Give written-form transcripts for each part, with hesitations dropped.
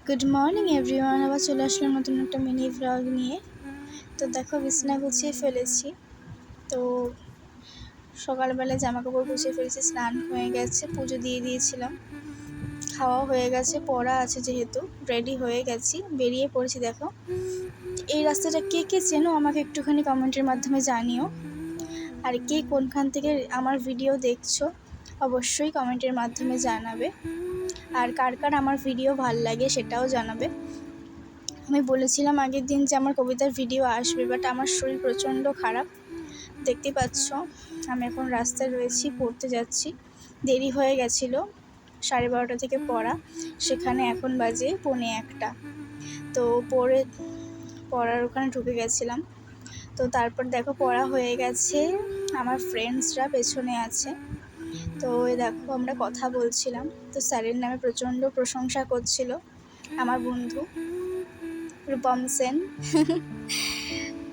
Good morning everyone, আবার চলে আসলাম নতুন একটা মিনি ভ্লগ নিয়ে। তো দেখো, বিছানা গুছিয়ে ফেলেছি। তো সকালবেলায় জামাকাপড় গুছিয়ে ফেলেছি, স্নান হয়ে গেছে, পুজো দিয়ে দিয়েছিলাম, খাওয়া হয়ে গেছে, পড়া আছে যেহেতু রেডি হয়ে গেছি, বেরিয়ে পড়েছি। দেখো, এই রাস্তাটা কে কে চেনো আমাকে একটুখানি কমেন্টের মাধ্যমে জানিও। আর কে কোনখান থেকে আমার ভিডিও দেখছো অবশ্যই কমেন্টের মাধ্যমে জানাবে। আর কার কার আমার ভিডিও ভাল লাগে সেটাও জানাবে। আমি বলেছিলাম আগের দিন যে আমার কবিতার ভিডিও আসবে, বাট আমার শরীর প্রচণ্ড খারাপ। দেখতে পাচ্ছ, আমি এখন রাস্তায় রয়েছি, পড়তে যাচ্ছি। দেরি হয়ে গেছিলো, 12:30 থেকে পড়া, সেখানে এখন বাজে 1:45। তো পড়ার ওখানে ঢুকে গেছিলাম। তো তারপর দেখো পড়া হয়ে গেছে, আমার ফ্রেন্ডসরা পেছনে আছে। তো দেখো আমরা কথা বলছিলাম, তো স্যারের নামে প্রচণ্ড প্রশংসা করছিল আমার বন্ধু রূপম সেন।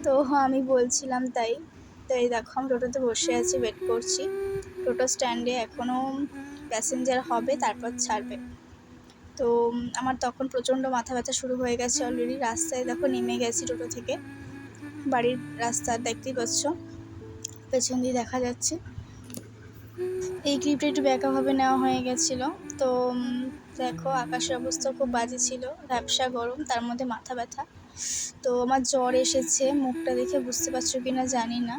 তো আমি বলছিলাম তাই। তো এই দেখো আমি টোটোতে বসে আছি, ওয়েট করছি। টোটো স্ট্যান্ডে এখনও প্যাসেঞ্জার হবে, তারপর ছাড়বে। তো আমার তখন প্রচণ্ড মাথা ব্যথা শুরু হয়ে গেছে অলরেডি। রাস্তায় দেখো নেমে গেছি টোটো থেকে, বাড়ির রাস্তা দেখতেই পাচ্ছ, পেছন দিয়ে দেখা যাচ্ছে। এই ক্লিপটা একটু ব্যাকাভাবে নেওয়া হয়ে গেছিলো। তো দেখো আকাশের অবস্থা খুব বাজে ছিল, ভ্যাপসা গরম, তার মধ্যে মাথা ব্যথা। তো আমার জ্বর এসেছে, মুখটা দেখে বুঝতে পারছো কি না জানি না।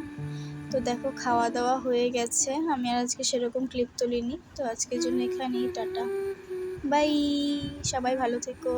তো দেখো খাওয়া দাওয়া হয়ে গেছে, আমি আর আজকে সেরকম ক্লিপ তুলিনি। তো আজকের জন্য এখানেই টাটা, বাই। সবাই ভালো থেকো।